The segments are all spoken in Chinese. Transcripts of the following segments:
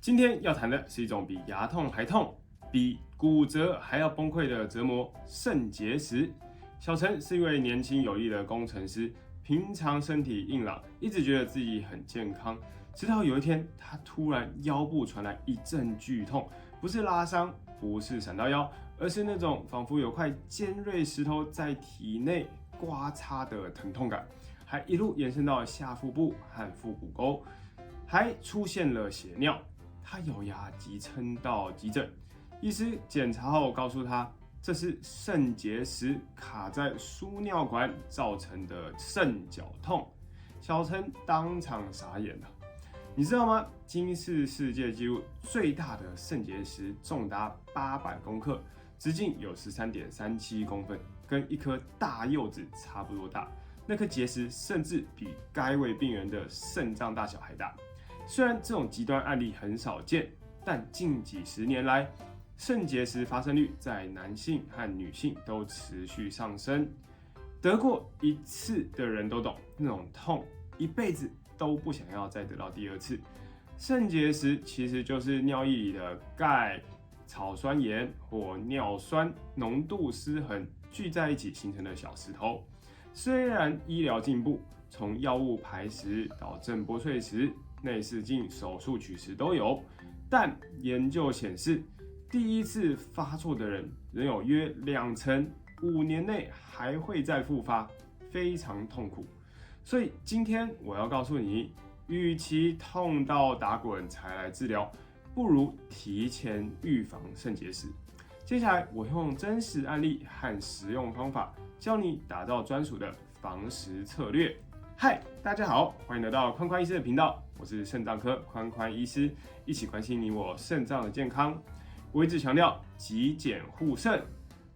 今天要谈的是一种比牙痛还痛、比骨折还要崩溃的折磨——肾结石。小陈是一位年轻有力的工程师，平常身体硬朗，一直觉得自己很健康。直到有一天，他突然腰部传来一阵剧痛，不是拉伤，不是闪到腰，而是那种仿佛有块尖锐石头在体内刮擦的疼痛感，还一路延伸到下腹部和腹股沟，还出现了血尿。他咬牙急撑到急诊，医师检查后告诉他，这是肾结石卡在输尿管造成的肾绞痛。小陈当场傻眼了。你知道吗？金氏世界纪录最大的肾结石重达800公克，直径有13.37公分，跟一颗大柚子差不多大。那颗结石甚至比该位病人的肾脏大小还大。虽然这种极端案例很少见，但近几十年来，肾结石发生率在男性和女性都持续上升。得过一次的人都懂，那种痛一辈子都不想要再得到第二次。肾结石其实就是尿液里的钙、草酸盐或尿酸浓度失衡聚在一起形成的小石头。虽然医疗进步，从药物排石到震波碎石、内视镜手术取石都有，但研究显示，第一次发作的人仍有约25%，5年内还会再复发，非常痛苦。所以今天我要告诉你，与其痛到打滚才来治疗，不如提前预防肾结石。接下来我用真实案例和实用方法，教你打造专属的防石策略。嗨，大家好，欢迎来到宽宽医师的频道，我是肾脏科宽宽医师，一起关心你我肾脏的健康。我一直强调极简护肾，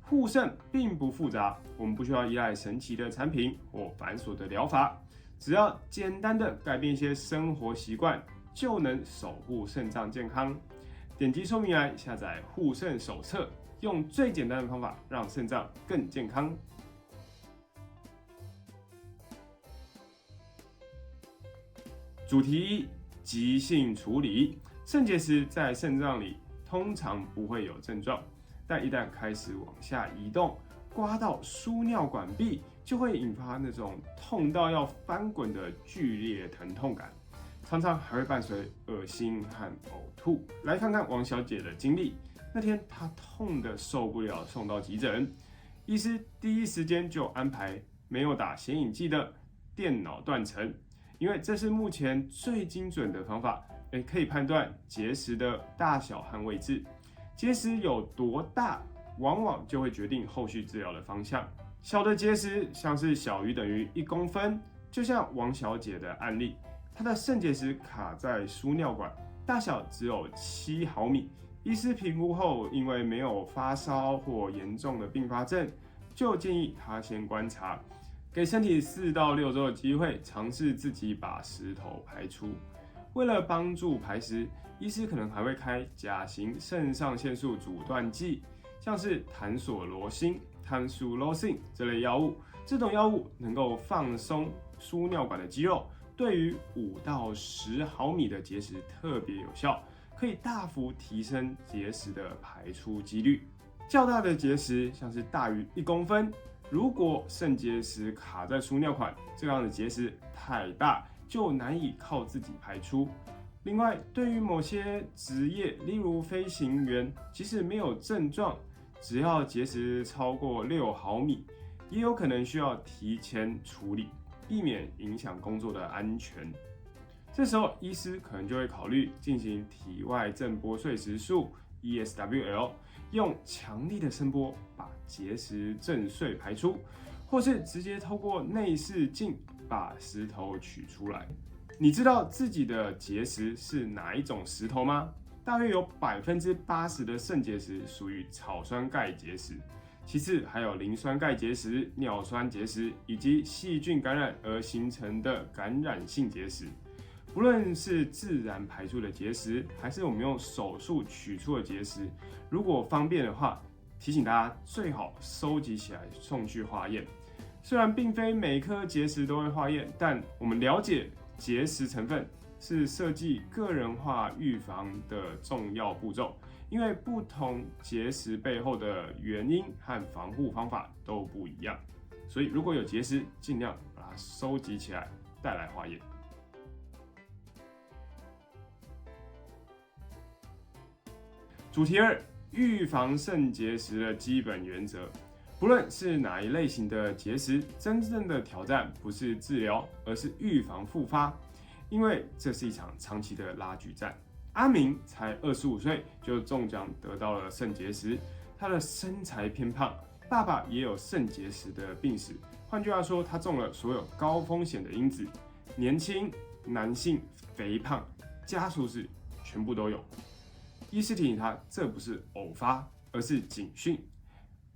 护肾并不复杂，我们不需要依赖神奇的产品或繁琐的疗法，只要简单的改变一些生活习惯，就能守护肾脏健康。点击说明栏下载护肾手册，用最简单的方法让肾脏更健康。主题一：急性处理。肾结石在肾脏里通常不会有症状，但一旦开始往下移动，刮到输尿管壁，就会引发那种痛到要翻滚的剧烈疼痛感，常常还会伴随恶心和呕吐。来看看王小姐的经历。那天她痛得受不了，送到急诊，医师第一时间就安排没有打显影剂的电脑断层。因为这是目前最精准的方法，可以判断结石的大小和位置。结石有多大，往往就会决定后续治疗的方向。小的结石像是小于等于1公分，就像王小姐的案例，她的肾结石卡在输尿管，大小只有7毫米。医师评估后，因为没有发烧或严重的并发症，就建议她先观察，给身体4到6周的机会，尝试自己把石头排出。为了帮助排石，医师可能还会开甲型肾上腺素阻断剂，像是坦索罗辛、坦苏洛辛这类药物。这种药物能够放松输尿管的肌肉，对于5到10毫米的结石特别有效，可以大幅提升结石的排出几率。较大的结石，像是大于1公分，如果肾结石卡在输尿管，这样的结石太大，就难以靠自己排出。另外，对于某些职业，例如飞行员，即使没有症状，只要结石超过6毫米，也有可能需要提前处理，避免影响工作的安全。这时候，医师可能就会考虑进行体外震波碎石术 （ESWL），用强力的声波把结石震碎排出，或是直接透过内视镜把石头取出来。你知道自己的结石是哪一种石头吗？大约有80%的肾结石属于草酸钙结石，其次还有磷酸钙结石、尿酸结石以及细菌感染而形成的感染性结石。不论是自然排出的结石，还是我们用手术取出的结石，如果方便的话，提醒大家最好收集起来送去化验。虽然并非每颗结石都会化验，但我们了解结石成分是设计个人化预防的重要步骤，因为不同结石背后的原因和防护方法都不一样，所以如果有结石，尽量把它收集起来带来化验。主题2：预防肾结石的基本原则。不论是哪一类型的结石，真正的挑战不是治疗，而是预防复发，因为这是一场长期的拉锯战。阿明才25岁就中奖得到了肾结石，他的身材偏胖，爸爸也有肾结石的病史。换句话说，他中了所有高风险的因子，年轻、男性、肥胖、家族史全部都有。医师提醒他，这不是偶发，而是警讯。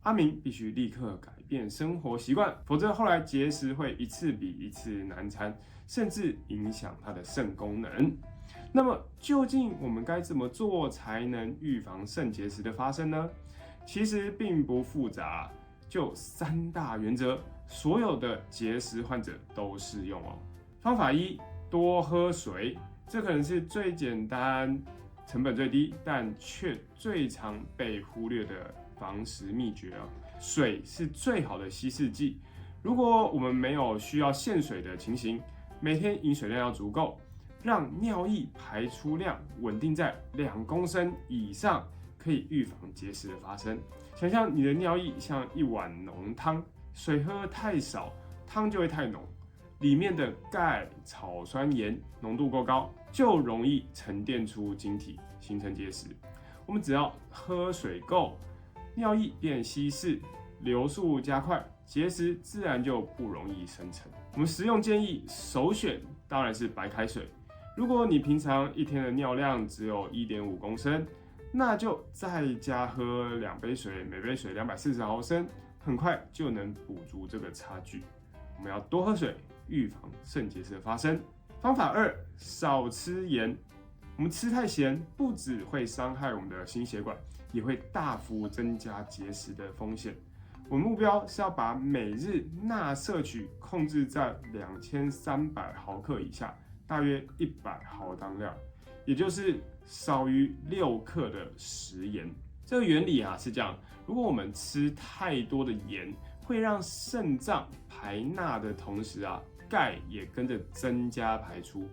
阿明必须立刻改变生活习惯，否则后来结石会一次比一次难缠，甚至影响他的肾功能。那么，究竟我们该怎么做才能预防肾结石的发生呢？其实并不复杂，就3大原则，所有的结石患者都适用哦。方法1：多喝水，这可能是最简单、成本最低，但却最常被忽略的防食秘诀啊。水是最好的稀释剂，如果我们没有需要限水的情形，每天饮水量要足够，让尿液排出量稳定在2公升以上，可以预防结石的发生。想象你的尿液像一碗浓汤，水喝太少，汤就会太浓，里面的钙、草酸盐浓度够高，就容易沉淀出晶体，形成结石。我们只要喝水够，尿液变稀释，流速加快，结石自然就不容易生成。我们食用建议首选当然是白开水。如果你平常一天的尿量只有 1.5 公升，那就再加喝2杯水，每杯水240毫升，很快就能补足这个差距。我们要多喝水，预防肾结石的发生。方法2：少吃盐。我们吃太咸，不只会伤害我们的心血管，也会大幅增加结石的风险。我们目标是要把每日钠摄取控制在2300毫克以下，大约100毫当量，也就是少于6克的食盐。这个原理是这样：如果我们吃太多的盐，会让肾脏排钠的同时钙也跟着增加排出，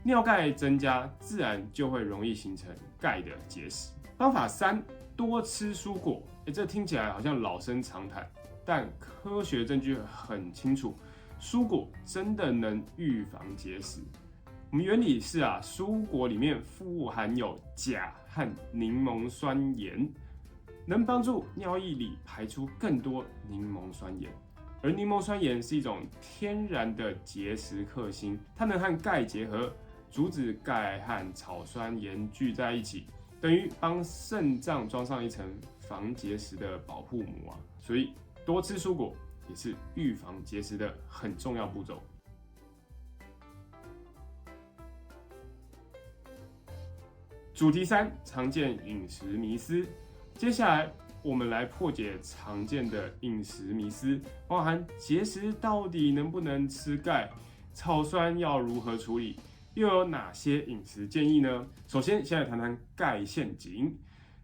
尿钙增加，自然就会容易形成钙的结石。方法3：多吃蔬果。这听起来好像老生常谈，但科学证据很清楚，蔬果真的能预防结石。我们原理是蔬果里面富含有钾和柠檬酸盐，能帮助尿液里排出更多柠檬酸盐。而柠檬酸盐是一种天然的结石克星，它能和钙结合，阻止钙和草酸盐聚在一起，等于帮肾脏装上一层防结石的保护膜所以多吃蔬果也是预防结石的很重要步骤。主题3：常见饮食迷思。接下来我们来破解常见的饮食迷思，包含结石到底能不能吃钙，草酸要如何处理，又有哪些饮食建议呢？首先，先来谈谈钙陷阱。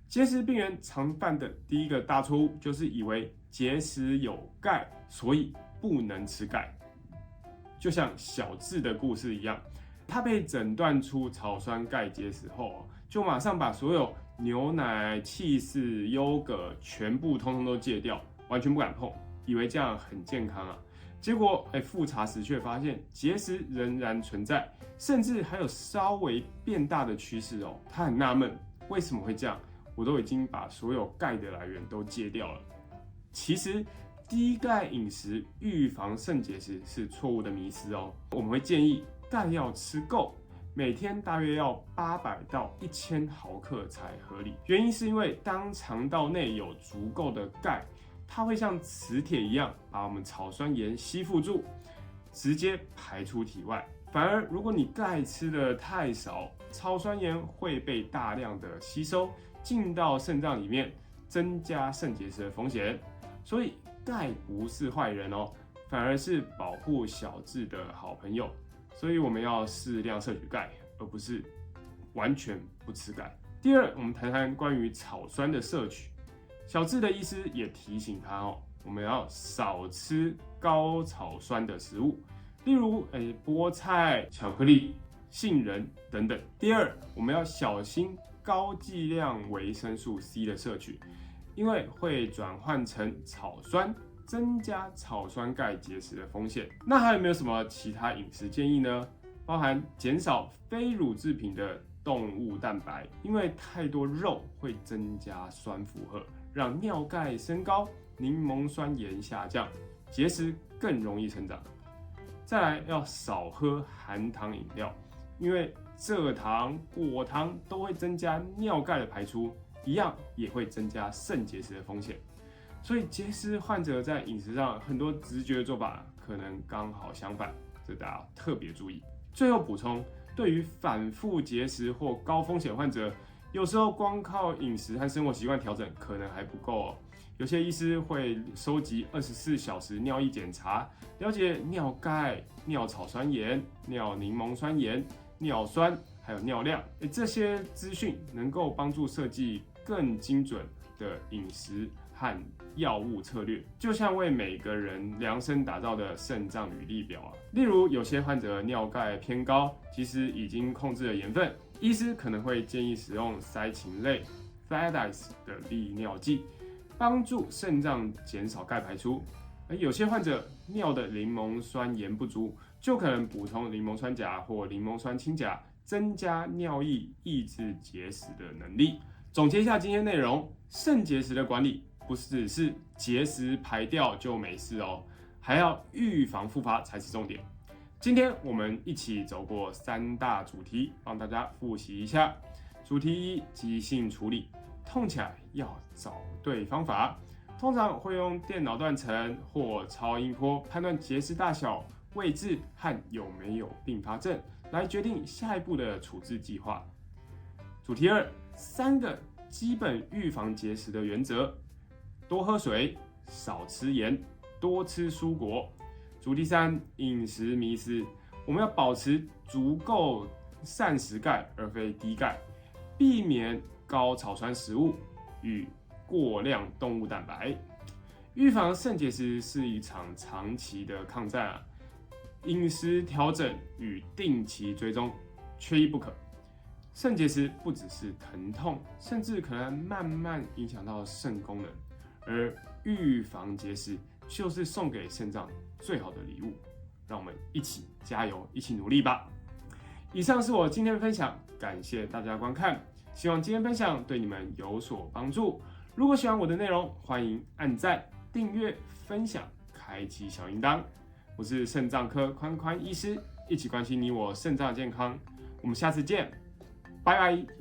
结石病人常犯的第一个大错误，就是以为结石有钙，所以不能吃钙。就像小智的故事一样，他被诊断出草酸钙结石后，就马上把所有牛奶、起司、优格全部通通都戒掉，完全不敢碰，以为这样很健康结果复查时却发现结石仍然存在，甚至还有稍微变大的趋势他很纳闷，为什么会这样？我都已经把所有钙的来源都戒掉了。其实低钙饮食预防肾结石是错误的迷思我们会建议钙要吃够，每天大约要800到1000毫克才合理。原因是因为当肠道内有足够的钙，它会像磁铁一样把我们草酸盐吸附住，直接排出体外。反而如果你钙吃的太少，草酸盐会被大量的吸收进到肾脏里面，增加肾结石的风险。所以钙不是坏人反而是保护小智的好朋友。所以我们要适量摄取钙，而不是完全不吃钙。第二，我们谈谈关于草酸的摄取。小智的医师也提醒他我们要少吃高草酸的食物，例如菠菜、巧克力、杏仁等等。第二，我们要小心高剂量维生素 C 的摄取，因为会转换成草酸，增加草酸钙结石的风险。那还有没有什么其他饮食建议呢？包含减少非乳制品的动物蛋白，因为太多肉会增加酸负荷，让尿钙升高，柠檬酸盐下降，结石更容易成长。再来要少喝含糖饮料，因为蔗糖、果糖都会增加尿钙的排出，一样也会增加肾结石的风险。所以结石患者在饮食上很多直觉的做法可能刚好相反，这大家特别注意。最后补充，对于反复结石或高风险患者，有时候光靠饮食和生活习惯调整可能还不够有些医师会收集24小时尿液检查，了解尿钙、尿草酸盐、尿柠檬酸盐、尿酸还有尿量。这些资讯能够帮助设计更精准的饮食和药物策略，就像为每个人量身打造的肾脏履历表例如，有些患者尿钙偏高，其实已经控制了盐分，医师可能会建议使用塞芹类 Firdase 的利尿剂，帮助肾脏减少钙排出。而有些患者尿的柠檬酸盐不足，就可能补充柠檬酸钾或柠檬酸氢钾，增加尿液抑制结石的能力。总结一下今天内容，肾结石的管理不只是结石排掉就没事还要预防复发才是重点。今天我们一起走过3大主题，帮大家复习一下。主题1：急性处理，痛起来要找对方法。通常会用电脑断层或超音波判断结石大小、位置和有没有并发症，来决定下一步的处置计划。主题2： 3个基本预防结石的原则：多喝水，少吃盐，多吃蔬果。主题3：饮食迷思，我们要保持足够膳食钙而非低钙，避免高草酸食物与过量动物蛋白。预防肾结石是一场长期的抗战饮食调整与定期追踪缺一不可。肾结石不只是疼痛，甚至可能慢慢影响到肾功能，而预防结石就是送给肾脏最好的礼物。让我们一起加油，一起努力吧！以上是我今天的分享，感谢大家观看，希望今天分享对你们有所帮助。如果喜欢我的内容，欢迎按赞、订阅、分享、开启小铃铛。我是肾脏科宽宽医师，一起关心你我肾脏健康。我们下次见，拜拜。